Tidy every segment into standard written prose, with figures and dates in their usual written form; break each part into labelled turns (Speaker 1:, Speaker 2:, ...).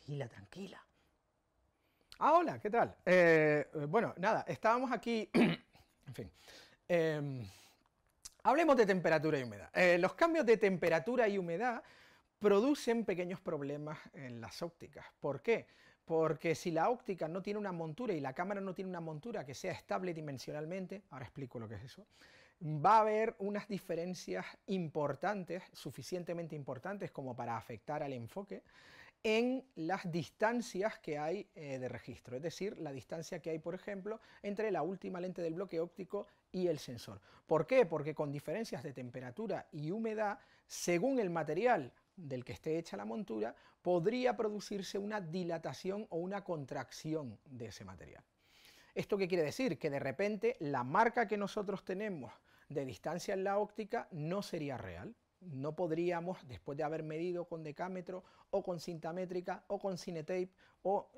Speaker 1: Tranquila, tranquila. Hola, ¿qué tal? Bueno, nada, estábamos aquí, en fin. Hablemos de temperatura y humedad. Los cambios de temperatura y humedad producen pequeños problemas en las ópticas. ¿Por qué? Porque si la óptica no tiene una montura y la cámara no tiene una montura que sea estable dimensionalmente, ahora explico lo que es eso, va a haber unas diferencias importantes, suficientemente importantes como para afectar al enfoque, en las distancias que hay de registro, es decir, la distancia que hay, por ejemplo, entre la última lente del bloque óptico y el sensor. ¿Por qué? Porque con diferencias de temperatura y humedad, según el material del que esté hecha la montura, podría producirse una dilatación o una contracción de ese material. ¿Esto qué quiere decir? Que de repente la marca que nosotros tenemos de distancia en la óptica no sería real. No podríamos, después de haber medido con decámetro o con cinta métrica o con cinetape o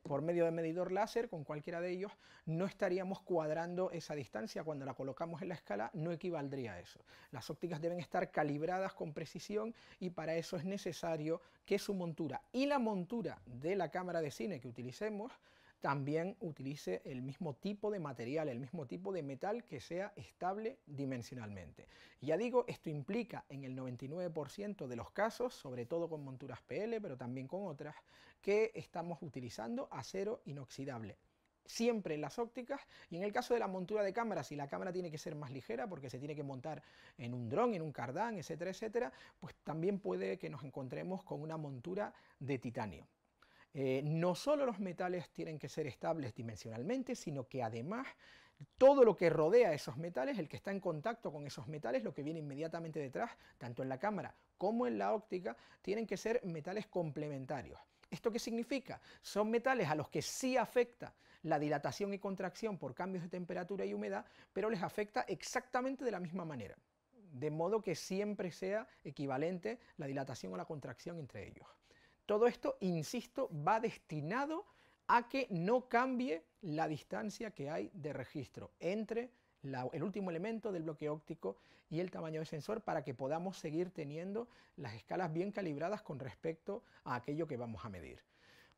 Speaker 1: por medio de medidor láser, con cualquiera de ellos, no estaríamos cuadrando esa distancia. Cuando la colocamos en la escala no equivaldría a eso. Las ópticas deben estar calibradas con precisión y para eso es necesario que su montura y la montura de la cámara de cine que utilicemos también utilice el mismo tipo de material, el mismo tipo de metal que sea estable dimensionalmente. Y ya digo, esto implica en el 99% de los casos, sobre todo con monturas PL, pero también con otras, que estamos utilizando acero inoxidable. Siempre en las ópticas, y en el caso de la montura de cámara, si la cámara tiene que ser más ligera porque se tiene que montar en un dron, en un cardán, etcétera, etcétera, pues también puede que nos encontremos con una montura de titanio. No solo los metales tienen que ser estables dimensionalmente, sino que además todo lo que rodea a esos metales, el que está en contacto con esos metales, lo que viene inmediatamente detrás, tanto en la cámara como en la óptica, tienen que ser metales complementarios. ¿Esto qué significa? Son metales a los que sí afecta la dilatación y contracción por cambios de temperatura y humedad, pero les afecta exactamente de la misma manera, de modo que siempre sea equivalente la dilatación o la contracción entre ellos. Todo esto, insisto, va destinado a que no cambie la distancia que hay de registro entre el último elemento del bloque óptico y el tamaño del sensor, para que podamos seguir teniendo las escalas bien calibradas con respecto a aquello que vamos a medir.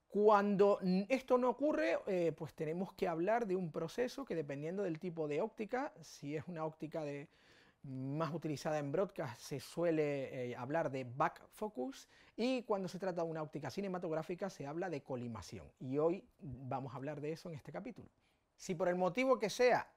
Speaker 1: Cuando esto no ocurre, pues tenemos que hablar de un proceso que, dependiendo del tipo de óptica, si es una óptica más utilizada en broadcast, se suele hablar de back focus, y cuando se trata de una óptica cinematográfica se habla de colimación, y hoy vamos a hablar de eso en este capítulo. Si por el motivo que sea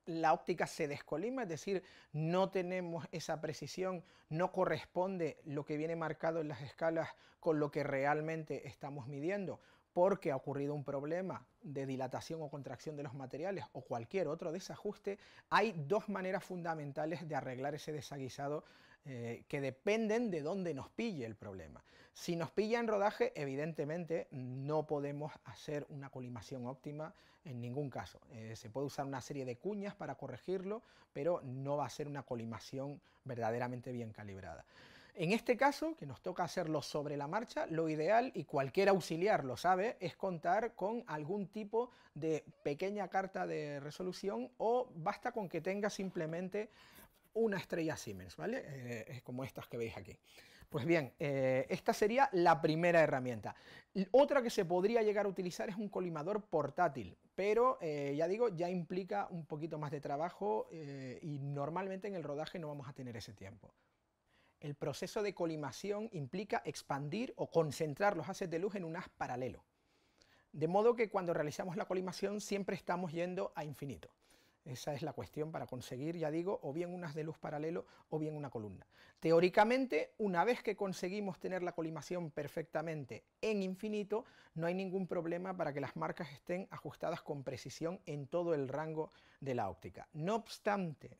Speaker 1: la óptica se descolima, es decir, no tenemos esa precisión, no corresponde lo que viene marcado en las escalas con lo que realmente estamos midiendo, porque ha ocurrido un problema de dilatación o contracción de los materiales o cualquier otro desajuste, hay dos maneras fundamentales de arreglar ese desaguisado que dependen de dónde nos pille el problema. Si nos pilla en rodaje, evidentemente no podemos hacer una colimación óptima en ningún caso. Se puede usar una serie de cuñas para corregirlo, pero no va a ser una colimación verdaderamente bien calibrada. En este caso, que nos toca hacerlo sobre la marcha, lo ideal, y cualquier auxiliar lo sabe, es contar con algún tipo de pequeña carta de resolución, o basta con que tenga simplemente una estrella Siemens, ¿vale? Es como estas que veis aquí. Pues bien, esta sería la primera herramienta. Otra que se podría llegar a utilizar es un colimador portátil, pero ya digo, ya implica un poquito más de trabajo y normalmente en el rodaje no vamos a tener ese tiempo. El proceso de colimación implica expandir o concentrar los haces de luz en un haz paralelo, de modo que cuando realizamos la colimación siempre estamos yendo a infinito. Esa es la cuestión para conseguir, ya digo, o bien un haz de luz paralelo o bien una columna. Teóricamente, una vez que conseguimos tener la colimación perfectamente en infinito, no hay ningún problema para que las marcas estén ajustadas con precisión en todo el rango de la óptica. No obstante,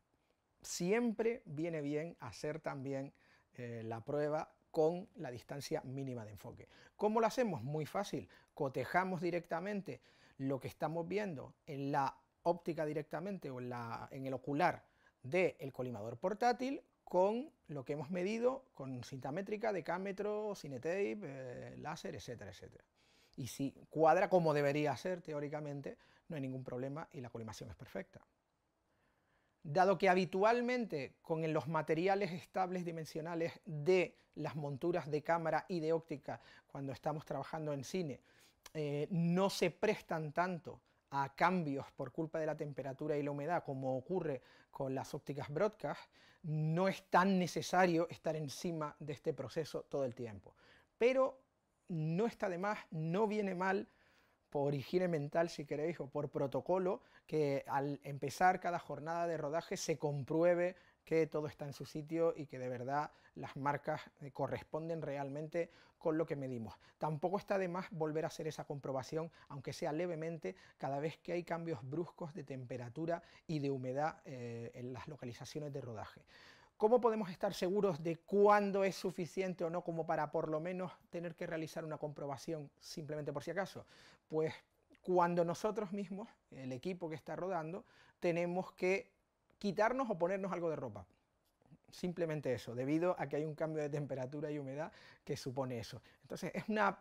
Speaker 1: siempre viene bien hacer también la prueba con la distancia mínima de enfoque. ¿Cómo lo hacemos? Muy fácil. Cotejamos directamente lo que estamos viendo en la óptica directamente o en el ocular del colimador portátil con lo que hemos medido con cinta métrica, decámetro, cinetape, láser, etcétera, etcétera. Y si cuadra como debería ser teóricamente, no hay ningún problema y la colimación es perfecta. Dado que habitualmente con los materiales estables dimensionales de las monturas de cámara y de óptica, cuando estamos trabajando en cine, no se prestan tanto a cambios por culpa de la temperatura y la humedad como ocurre con las ópticas broadcast, no es tan necesario estar encima de este proceso todo el tiempo. Pero no está de más, no viene mal, por higiene mental, si queréis, o por protocolo, que al empezar cada jornada de rodaje se compruebe que todo está en su sitio y que de verdad las marcas corresponden realmente con lo que medimos. Tampoco está de más volver a hacer esa comprobación, aunque sea levemente, cada vez que hay cambios bruscos de temperatura y de humedad en las localizaciones de rodaje. ¿Cómo podemos estar seguros de cuándo es suficiente o no como para por lo menos tener que realizar una comprobación simplemente por si acaso? Pues cuando nosotros mismos, el equipo que está rodando, tenemos que quitarnos o ponernos algo de ropa. Simplemente eso, debido a que hay un cambio de temperatura y humedad que supone eso. Entonces es una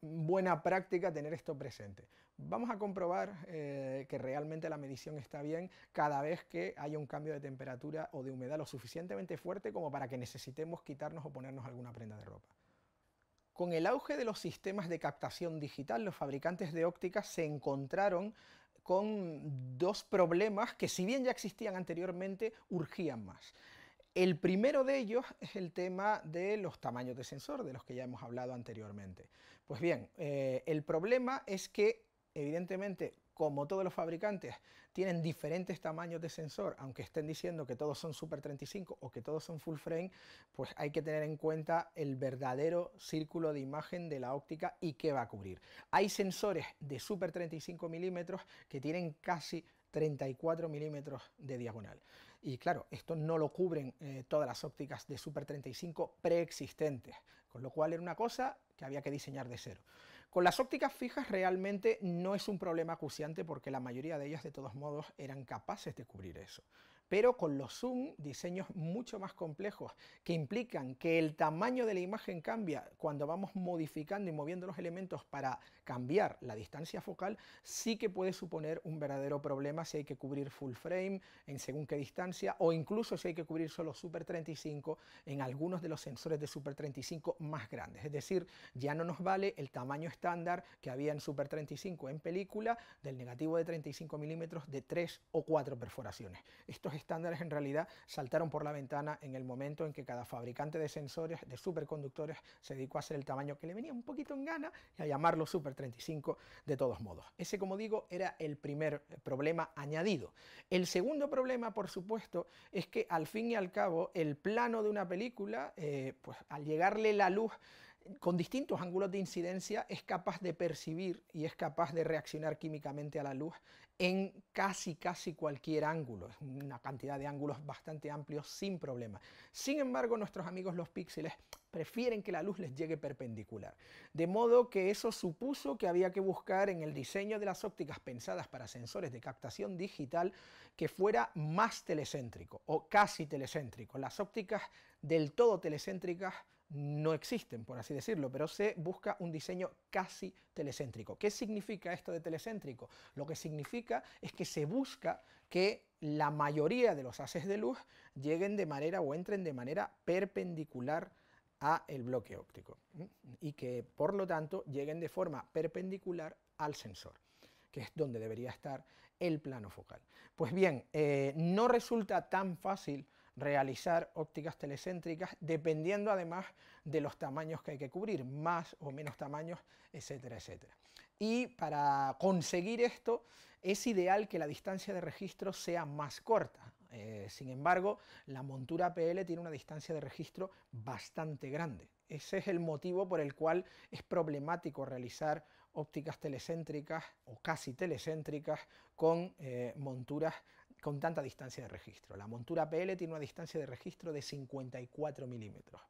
Speaker 1: buena práctica tener esto presente. Vamos a comprobar que realmente la medición está bien cada vez que haya un cambio de temperatura o de humedad lo suficientemente fuerte como para que necesitemos quitarnos o ponernos alguna prenda de ropa. Con el auge de los sistemas de captación digital, los fabricantes de ópticas se encontraron con dos problemas que, si bien ya existían anteriormente, urgían más. El primero de ellos es el tema de los tamaños de sensor, de los que ya hemos hablado anteriormente. Pues bien, el problema es que, evidentemente, como todos los fabricantes tienen diferentes tamaños de sensor, aunque estén diciendo que todos son Super 35 o que todos son full frame, pues hay que tener en cuenta el verdadero círculo de imagen de la óptica y qué va a cubrir. Hay sensores de Super 35 milímetros que tienen casi 34 milímetros de diagonal. Y claro, esto no lo cubren todas las ópticas de Super 35 preexistentes, con lo cual era una cosa que había que diseñar de cero. Con las ópticas fijas realmente no es un problema acuciante porque la mayoría de ellas de todos modos eran capaces de cubrir eso. Pero con los zoom, diseños mucho más complejos que implican que el tamaño de la imagen cambia cuando vamos modificando y moviendo los elementos para cambiar la distancia focal, sí que puede suponer un verdadero problema si hay que cubrir full frame en según qué distancia o incluso si hay que cubrir solo Super 35 en algunos de los sensores de Super 35 más grandes. Es decir, ya no nos vale el tamaño estándar que había en Super 35 en película del negativo de 35 milímetros de 3 o 4 perforaciones. Estos estándares en realidad saltaron por la ventana en el momento en que cada fabricante de sensores, de superconductores, se dedicó a hacer el tamaño que le venía un poquito en gana y a llamarlo Super 35 de todos modos. Ese, como digo, era el primer problema añadido. El segundo problema, por supuesto, es que al fin y al cabo el plano de una película, pues al llegarle la luz con distintos ángulos de incidencia, es capaz de percibir y es capaz de reaccionar químicamente a la luz en casi cualquier ángulo, es una cantidad de ángulos bastante amplios sin problema. Sin embargo, nuestros amigos los píxeles prefieren que la luz les llegue perpendicular, de modo que eso supuso que había que buscar en el diseño de las ópticas pensadas para sensores de captación digital que fuera más telecéntrico o casi telecéntrico. Las ópticas del todo telecéntricas no existen, por así decirlo, pero se busca un diseño casi telecéntrico. ¿Qué significa esto de telecéntrico? Lo que significa es que se busca que la mayoría de los haces de luz lleguen de manera o entren de manera perpendicular a el bloque óptico y que por lo tanto lleguen de forma perpendicular al sensor, que es donde debería estar el plano focal. Pues bien, no resulta tan fácil realizar ópticas telecéntricas dependiendo además de los tamaños que hay que cubrir, más o menos tamaños, etcétera, etcétera. Y para conseguir esto es ideal que la distancia de registro sea más corta. Sin embargo, la montura PL tiene una distancia de registro bastante grande. Ese es el motivo por el cual es problemático realizar ópticas telecéntricas o casi telecéntricas con monturas con tanta distancia de registro. La montura PL tiene una distancia de registro de 54 milímetros.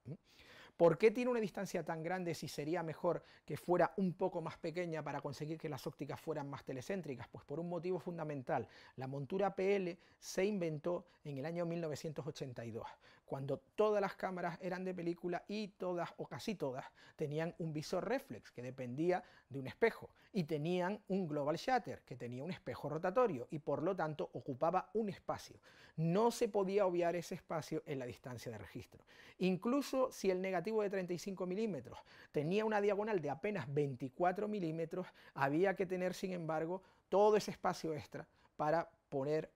Speaker 1: ¿Por qué tiene una distancia tan grande si sería mejor que fuera un poco más pequeña para conseguir que las ópticas fueran más telecéntricas? Pues por un motivo fundamental. La montura PL se inventó en el año 1982, cuando todas las cámaras eran de película y todas o casi todas tenían un visor reflex que dependía de un espejo y tenían un global shutter que tenía un espejo rotatorio y por lo tanto ocupaba un espacio. No se podía obviar ese espacio en la distancia de registro. Incluso si el negativo de 35 milímetros tenía una diagonal de apenas 24 milímetros, había que tener sin embargo todo ese espacio extra para poner,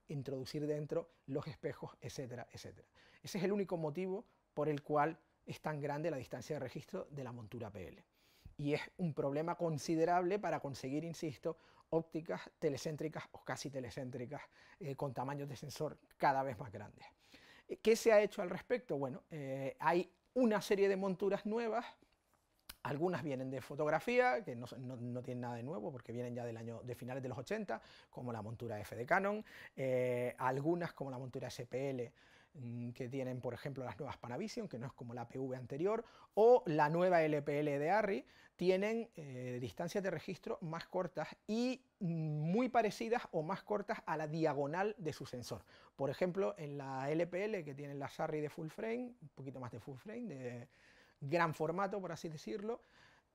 Speaker 1: introducir dentro los espejos, etcétera, etcétera. Ese es el único motivo por el cual es tan grande la distancia de registro de la montura PL. Y es un problema considerable para conseguir, insisto, ópticas telecéntricas o casi telecéntricas con tamaños de sensor cada vez más grandes. ¿Qué se ha hecho al respecto? Bueno, hay una serie de monturas nuevas. Algunas vienen de fotografía, que no tienen nada de nuevo porque vienen ya de finales de los 80, como la montura F de Canon, algunas como la montura SPL, que tienen por ejemplo las nuevas Panavision, que no es como la PV anterior, o la nueva LPL de Arri, tienen distancias de registro más cortas y muy parecidas o más cortas a la diagonal de su sensor. Por ejemplo, en la LPL, que tienen las Arri de full frame, un poquito más de full frame, de gran formato, por así decirlo,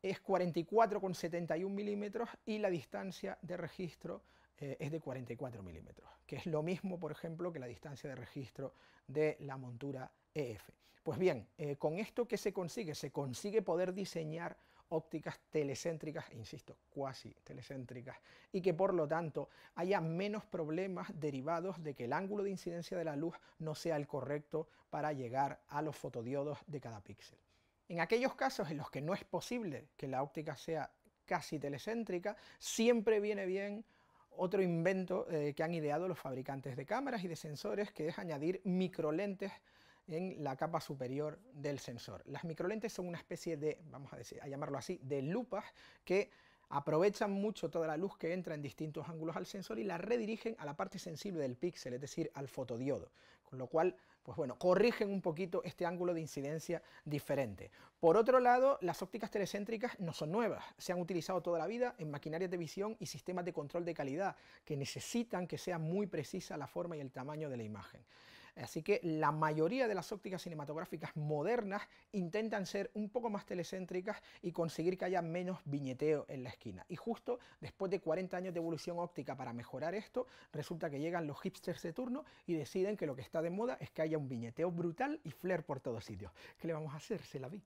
Speaker 1: es 44,71 milímetros y la distancia de registro es de 44 milímetros, que es lo mismo, por ejemplo, que la distancia de registro de la montura EF. Pues bien, con esto, ¿qué se consigue? Se consigue poder diseñar ópticas telecéntricas, insisto, cuasi telecéntricas, y que por lo tanto haya menos problemas derivados de que el ángulo de incidencia de la luz no sea el correcto para llegar a los fotodiodos de cada píxel. En aquellos casos en los que no es posible que la óptica sea casi telecéntrica, siempre viene bien otro invento que han ideado los fabricantes de cámaras y de sensores, que es añadir microlentes en la capa superior del sensor. Las microlentes son una especie de, vamos a llamarlo así, de lupas que aprovechan mucho toda la luz que entra en distintos ángulos al sensor y la redirigen a la parte sensible del píxel, es decir, al fotodiodo, con lo cual, pues bueno, corrigen un poquito este ángulo de incidencia diferente. Por otro lado, las ópticas telecéntricas no son nuevas, se han utilizado toda la vida en maquinarias de visión y sistemas de control de calidad que necesitan que sea muy precisa la forma y el tamaño de la imagen. Así que la mayoría de las ópticas cinematográficas modernas intentan ser un poco más telecéntricas y conseguir que haya menos viñeteo en la esquina. Y justo después de 40 años de evolución óptica para mejorar esto, resulta que llegan los hipsters de turno y deciden que lo que está de moda es que haya un viñeteo brutal y flare por todos sitios. ¿Qué le vamos a hacer? Se la vi.